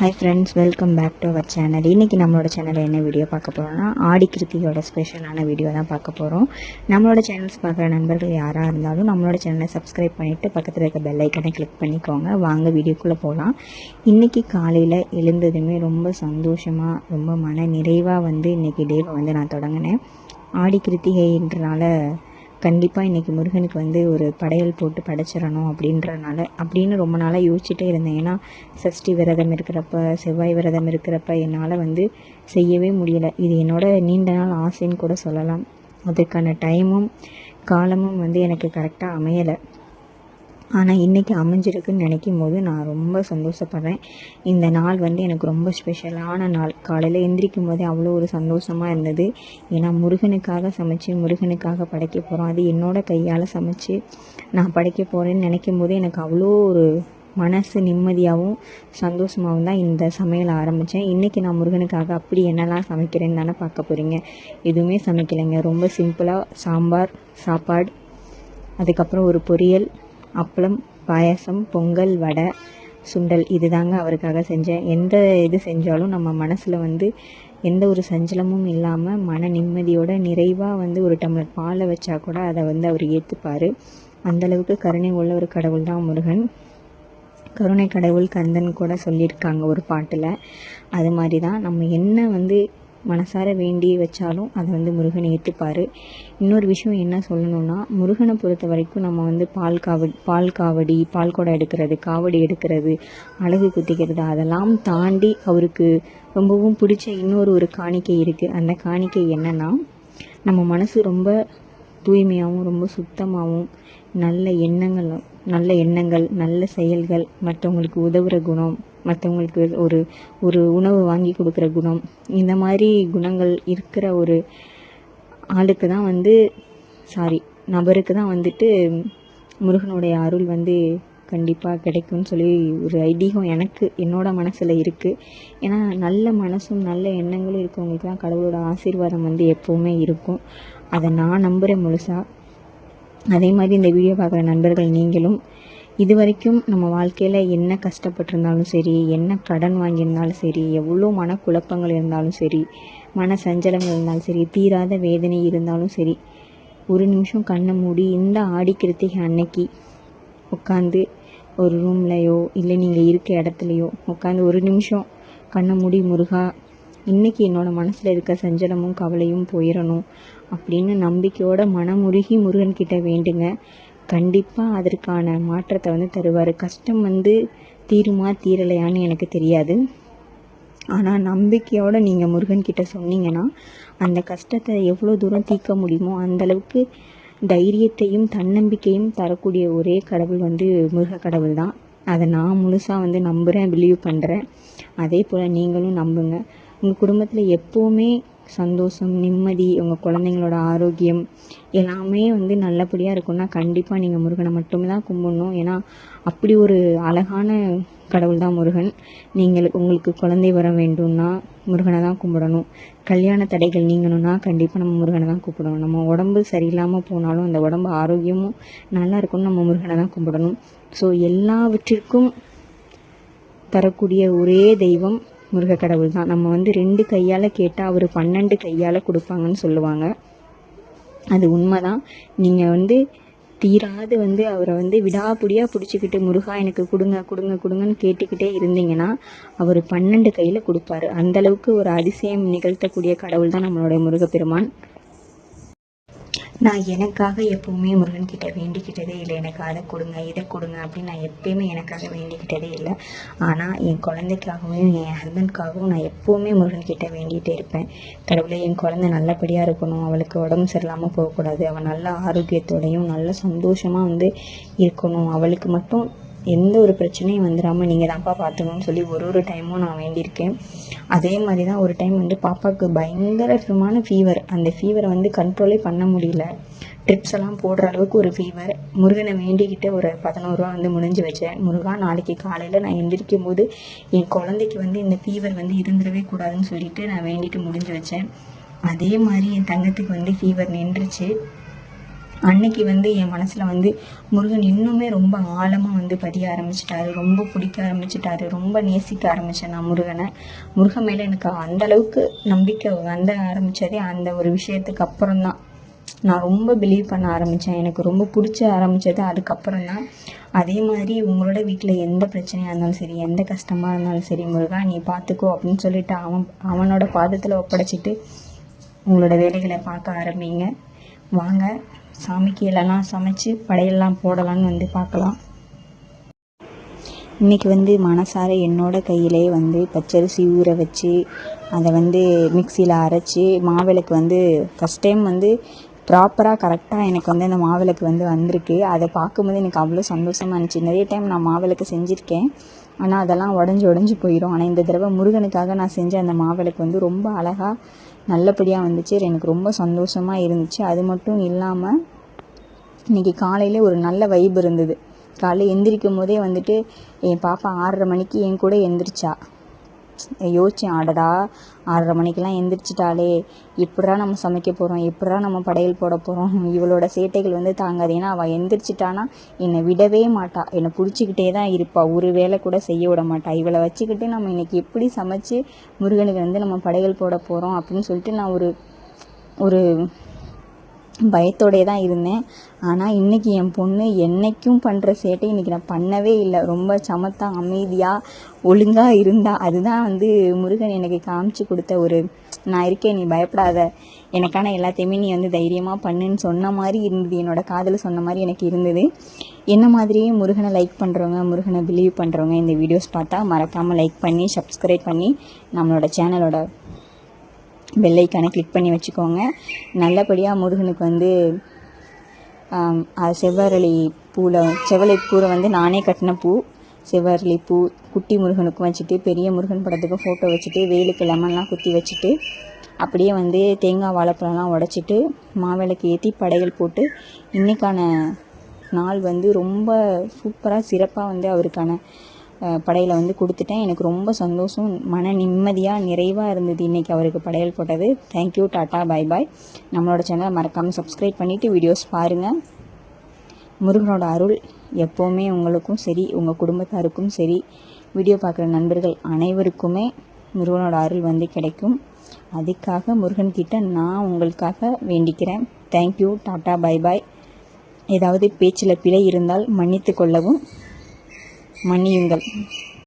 Hi friends, welcome back to our channel. இன்றைக்கி நம்மளோட சேனலில் என்ன வீடியோ பார்க்க போகிறோம்னா, ஆடி கிருத்திகையோட ஸ்பெஷலான வீடியோ தான் பார்க்க போகிறோம். நம்மளோட சேனல்ஸ் பார்க்குற நண்பர்கள் யாராக இருந்தாலும் நம்மளோட சேனலை சப்ஸ்கிரைப் பண்ணிவிட்டு பக்கத்தில் இருக்க பெல் ஐக்கனை கிளிக் பண்ணிக்கோங்க. வாங்க வீடியோக்குள்ளே போகலாம். இன்றைக்கி காலையில் எழுந்ததுமே ரொம்ப சந்தோஷமாக, ரொம்ப மன நிறைவாக இன்றைக்கி டேவை நான் தொடங்கினேன். ஆடி கிருத்திகைன்றனால கண்டிப்பாக இன்றைக்கி முருகனுக்கு ஒரு படையல் போட்டு படைச்சிடணும் அப்படின்னு ரொம்ப நாளாக யோசிச்சுட்டே இருந்தேன். ஏன்னா சஷ்டி விரதம் இருக்கிறப்ப, செவ்வாய் விரதம் இருக்கிறப்ப என்னால் செய்யவே முடியலை. இது என்னோட நீண்ட நாள் ஆசைன்னு கூட சொல்லலாம். அதுக்கான டைமும் காலமும் எனக்கு கரெக்டாக அமையலை. ஆனால் இன்றைக்கி அமைஞ்சிருக்குன்னு நினைக்கும் போது நான் ரொம்ப சந்தோஷப்படுறேன். இந்த நாள் எனக்கு ரொம்ப ஸ்பெஷலான நாள். காலையில் எந்திரிக்கும் போதே அவ்வளோ ஒரு சந்தோஷமாக இருந்தது. ஏன்னா முருகனுக்காக சமைச்சு முருகனுக்காக படைக்க போகிறோம். அது என்னோடய கையால் சமைச்சு நான் படைக்க போகிறேன்னு நினைக்கும் போதே எனக்கு அவ்வளோ ஒரு மனசு நிம்மதியாகவும் சந்தோஷமாகவும் தான் இந்த சமையல் ஆரம்பித்தேன். இன்றைக்கி நான் முருகனுக்காக அப்படி என்னெல்லாம் சமைக்கிறேன்னு தானே பார்க்க போகிறீங்க. எதுவுமே சமைக்கலைங்க. ரொம்ப சிம்பிளாக சாம்பார், சாப்பாடு, அதுக்கப்புறம் ஒரு பொரியல், அப்பளம், பாயாசம், பொங்கல், வடை, சுண்டல், இது தாங்க அவருக்காக செஞ்சேன். எந்த இது செஞ்சாலும் நம்ம மனசில் எந்த ஒரு சஞ்சலமும் இல்லாமல் மன நிம்மதியோட நிறைவாக ஒரு டம்ளர் பாலை வச்சா கூட அதை அவர் ஏற்றுப்பார். அந்தளவுக்கு கருணை உள்ள ஒரு கடவுள் தான் முருகன். கருணை கடவுள் கந்தன் கூட சொல்லியிருக்காங்க ஒரு பாட்டில். அது மாதிரி தான் நம்ம என்ன மனசார வேண்டி வச்சாலும் அதை முருகனை ஏற்றுப்பார். இன்னொரு விஷயம் என்ன சொல்லணும்னா, முருகனை பொறுத்த வரைக்கும் நம்ம பால் காவடி, பால் குடம் எடுக்கிறது, காவடி எடுக்கிறது, அழகு குத்திக்கிறது, அதெல்லாம் தாண்டி அவருக்கு ரொம்பவும் பிடிச்ச இன்னொரு காணிக்கை இருக்குது. அந்த காணிக்கை என்னன்னா, நம்ம மனசு ரொம்ப தூய்மையாகவும் ரொம்ப சுத்தமாகவும் நல்ல எண்ணங்கள், நல்ல செயல்கள், மற்றவங்களுக்கு உதவுற குணம், மற்றவங்களுக்கு ஒரு உணவு வாங்கி கொடுக்குற குணம், இந்த மாதிரி குணங்கள் இருக்கிற ஒரு ஆளுக்கு தான் நபருக்கு தான் முருகனுடைய அருள் கண்டிப்பாக கிடைக்கும்னு சொல்லி ஒரு ஐதீகம் என்னோட மனசில் இருக்குது. ஏன்னா நல்ல மனசும் நல்ல எண்ணங்களும் இருக்கவங்களுக்கு தான் கடவுளோட ஆசீர்வாதம் எப்போவுமே இருக்கும். அதை நான் நம்புகிறேன் முழுசாக. அதே மாதிரி இந்த வீடியோ பார்க்குற நண்பர்கள் நீங்களும் இது வரைக்கும் நம்ம வாழ்க்கையில் என்ன கஷ்டப்பட்டிருந்தாலும் சரி, என்ன கடன் வாங்கியிருந்தாலும் சரி, எவ்வளோ மனக்குழப்பங்கள் இருந்தாலும் சரி, மன சஞ்சலங்கள் இருந்தாலும் சரி, தீராத வேதனை இருந்தாலும் சரி, ஒரு நிமிஷம் கண்ணை மூடி இந்த ஆடி கிருத்திகை அன்னைக்கு உட்காந்து ஒரு ரூம்லையோ இல்லை நீங்கள் இருக்க இடத்துலையோ உட்காந்து ஒரு நிமிஷம் கண்ணை மூடி, முருகா இன்றைக்கி என்னோடய மனசில் இருக்க சஞ்சலமும் கவலையும் போயிடணும் அப்படின்னு நம்பிக்கையோட மனமுருகி முருகன்கிட்ட வேண்டுங்க. கண்டிப்பாக அதற்கான மாற்றத்தை தருவார். கஷ்டம் தீருமா தீரலையான்னு எனக்கு தெரியாது. ஆனால் நம்பிக்கையோடு நீங்கள் முருகன்கிட்ட சொன்னீங்கன்னா அந்த கஷ்டத்தை எவ்வளோ தூரம் தீர்க்க முடியுமோ அந்தளவுக்கு தைரியத்தையும் தன்னம்பிக்கையும் தரக்கூடிய ஒரே கடவுள் முருக கடவுள் தான். அதை நான் முழுசாக நம்புகிறேன், பிலீவ் பண்ணுறேன். அதே போல் நீங்களும் நம்புங்க. உங்கள் குடும்பத்தில் எப்போவுமே சந்தோஷம், நிம்மதி, உங்கள் குழந்தைங்களோட ஆரோக்கியம் எல்லாமே நல்லபடியாக இருக்கும்னா கண்டிப்பாக நீங்கள் முருகனை மட்டுமே தான் கும்பிடணும். ஏன்னா அப்படி ஒரு அழகான கடவுள் தான் முருகன். உங்களுக்கு குழந்தை வர வேண்டும்னா முருகனை தான் கும்பிடணும். கல்யாண தடைகள் நீங்கணும்னா கண்டிப்பாக நம்ம முருகனை தான் கும்பிடணும். நம்ம உடம்பு சரியில்லாமல் போனாலும் அந்த உடம்பு ஆரோக்கியமும் நல்லா இருக்கணும், நம்ம முருகனை தான் கும்பிடணும். ஸோ எல்லாவற்றிற்கும் தரக்கூடிய ஒரே தெய்வம் முருக கடவுள் தான். நம்ம 2 கையால் கேட்டால் அவர் 12 கையால் கொடுப்பாங்கன்னு சொல்லுவாங்க. அது உண்மைதான். நீங்கள் தீராது அவரை விடாப்பிடியாக பிடிச்சிக்கிட்டு முருகா எனக்கு கொடுங்க கொடுங்க கொடுங்கன்னு கேட்டுக்கிட்டே இருந்தீங்கன்னா அவர் 12 கையில் கொடுப்பாரு. அந்தளவுக்கு ஒரு அதிசயம் நிகழ்த்தக்கூடிய கடவுள் தான் நம்மளுடைய முருகப்பெருமான். நான் எனக்காக எப்போவுமே முருகன்கிட்ட வேண்டிக்கிட்டதே இல்லை. எனக்கு அதை கொடுங்க இதை கொடுங்க அப்படின்னு நான் எப்போயுமே எனக்காக வேண்டிக்கிட்டதே இல்லை. ஆனால் என் குழந்தைக்காகவும் என் ஹஸ்பண்ட்காகவும் நான் எப்போவுமே முருகன்கிட்ட வேண்டிகிட்டே இருப்பேன். கடவுளே என் குழந்தை நல்லபடியாக இருக்கணும், அவளுக்கு உடம்பு சரியில்லாமல் போகக்கூடாது, அவள் நல்ல ஆரோக்கியத்தோடையும் நல்ல சந்தோஷமாக இருக்கணும், அவளுக்கு மட்டும் எந்த ஒரு பிரச்சனையும் வந்துடாமல் நீங்கள் தான்ப்பா பார்த்துக்கணும்னு சொல்லி ஒரு டைமும் நான் வேண்டியிருக்கேன். அதே மாதிரி தான் ஒரு டைம் பாப்பாவுக்கு பயங்கரமான ஃபீவர். அந்த ஃபீவரை கண்ட்ரோலே பண்ண முடியல. ட்ரிப்ஸ் எல்லாம் போடுற அளவுக்கு ஒரு ஃபீவர். முருகனை வேண்டிக்கிட்டு ஒரு 11 ரூபா முடிஞ்சு வச்சேன். முருகா நாளைக்கு காலையில் நான் எந்திரிக்கும் போது என் குழந்தைக்கு இந்த ஃபீவர் இருந்துடவே கூடாதுன்னு சொல்லிட்டு நான் வேண்டிட்டு முடிஞ்சு வச்சேன். அதே மாதிரி என் தங்கத்துக்கு ஃபீவர் நின்றுச்சு. அன்னைக்கு வந்து என் மனசில் வந்து முருகன் இன்னுமே ரொம்ப ஆழமாக வந்து பதிய ஆரம்பிச்சிட்டாரு, ரொம்ப பிடிக்க ஆரம்பிச்சிட்டாரு, ரொம்ப நேசிக்க ஆரம்பித்தேன் நான் முருகனை. முருகன் மேலே எனக்கு அந்தளவுக்கு நம்பிக்கை வந்து ஆரம்பித்ததே அந்த ஒரு விஷயத்துக்கு அப்புறம் தான். நான் ரொம்ப பிலீவ் பண்ண ஆரம்பித்தேன், எனக்கு ரொம்ப பிடிச்ச ஆரம்பித்தது அதுக்கப்புறம் தான். அதே மாதிரி உங்களோட வீட்டில் எந்த பிரச்சனையாக இருந்தாலும் சரி, எந்த கஷ்டமாக இருந்தாலும் சரி, முருகா நீ பார்த்துக்கோ அப்படின்னு சொல்லிட்டு அவனோட பாதத்தில் ஒப்படைச்சிட்டு உங்களோட வேலைகளை பார்க்க ஆரம்பிங்க. வாங்க சாமிக்கு எல்லாம் சமைச்சு படையெல்லாம் போடலான்னு வந்து பார்க்கலாம். இன்றைக்கி வந்து மனசார என்னோட கையிலே வந்து பச்சரிசி ஊற வச்சு அதை வந்து மிக்சியில் அரைச்சி மாவிளக்கு வந்து ஃபஸ்ட் டைம் வந்து ப்ராப்பராக கரெக்டாக எனக்கு வந்து அந்த மாவிளக்கு வந்து வந்திருக்கு. அதை பார்க்கும்போது எனக்கு அவ்வளோ சந்தோஷமாக இருந்துச்சு. நிறைய டைம் நான் மாவிளக்கு செஞ்சுருக்கேன், ஆனால் அதெல்லாம் உடஞ்சி போயிடும். ஆனால் இந்த தடவை முருகனுக்காக நான் செஞ்ச அந்த மாவிளக்கு வந்து ரொம்ப அழகாக நல்லபடியாக வந்துச்சு. எனக்கு ரொம்ப சந்தோஷமாக இருந்துச்சு. அது மட்டும் இல்லாமல் இன்றைக்கி காலையில் ஒரு நல்ல வைப் இருந்தது. காலையில் எந்திரிக்கும் போதே வந்துட்டு என் பாப்பா 6:30 மணிக்கு என் கூட எந்திரிச்சா. யோசித்தேன், ஆடடா 6:30 மணிக்கெல்லாம் எந்திரிச்சிட்டாலே, எப்படா நம்ம சமைக்க போகிறோம், எப்படா நம்ம படையல் போட போகிறோம், இவளோட சேட்டைகள் வந்து தாங்காது. ஏன்னா அவள் எந்திரிச்சிட்டானா என்னை விடவே மாட்டா, என்னை பிடிச்சிக்கிட்டே தான் இருப்பாள், ஒரு வேலை கூட செய்ய விட மாட்டா. இவளை வச்சுக்கிட்டு நம்ம இன்றைக்கி எப்படி சமைச்சு முருகனுக்கு வந்து நம்ம படையல் போட போகிறோம் அப்படின்னு சொல்லிட்டு நான் ஒரு பயத்தோடே தான் இருந்தேன். ஆனால் இன்றைக்கி என் பொண்ணு என்றைக்கும் பண்ணுற சேட்டை இன்றைக்கி நான் பண்ணவே இல்லை. ரொம்ப சமத்தா அமைதியாக ஒழுங்காக இருந்தா. அதுதான் வந்து முருகன் எனக்கு காமிச்சு கொடுத்த ஒரு நான் இருக்கேன், நீ பயப்படாத, எனக்கான எல்லாத்தையுமே நீ வந்து தைரியமாக பண்ணுன்னு சொன்ன மாதிரி இருந்தது. என்னோடய காதில் சொன்ன மாதிரி எனக்கு இருந்தது. என்ன மாதிரியே முருகனை லைக் பண்ணுறவங்க, முருகனை பிலீவ் பண்ணுறவங்க இந்த வீடியோஸ் பார்த்தா மறக்காமல் லைக் பண்ணி சப்ஸ்கிரைப் பண்ணி நம்மளோட சேனலோட பெல் ஐக்கானை கிளிக் பண்ணி வச்சுக்கோங்க. நல்லபடியாக முருகனுக்கு வந்து செவ்வரளி பூவை வந்து நானே கட்டின பூ, செவ்வரளி பூ குட்டி முருகனுக்கும் வச்சுட்டு, பெரிய முருகன் படத்துக்கும் ஃபோட்டோ வச்சுட்டு, வேலுக்கு லெமன்லாம் குத்தி வச்சுட்டு, அப்படியே வந்து தேங்காய் வாழைப்பழம்லாம் உடச்சிட்டு மாவிளக்கு ஏற்றி படையல் போட்டு இன்றைக்கான நாள் வந்து ரொம்ப சூப்பராக சிறப்பாக வந்து அவருக்கான படையலை வந்து கொடுத்துட்டேன். எனக்கு ரொம்ப சந்தோஷம், மன நிம்மதியாக நிறைவாக இருந்தது இன்றைக்கி அவருக்கு படையல் போட்டது. Thank you, tata, bye bye. நம்மளோட சேனலை மறக்காமல் சப்ஸ்கிரைப் பண்ணிவிட்டு வீடியோஸ் பாருங்கள். முருகனோட அருள் எப்போவுமே உங்களுக்கும் சரி, உங்கள் குடும்பத்தாருக்கும் சரி, வீடியோ பார்க்குற நண்பர்கள் அனைவருக்குமே முருகனோட அருள் வந்து கிடைக்கும். அதுக்காக முருகன்கிட்ட நான் உங்களுக்காக வேண்டிக்கிறேன். Thank you, tata, bye bye. ஏதாவது பேச்சில் பிழை இருந்தால் மன்னித்து கொள்ளவும், மன்னியுங்கள்.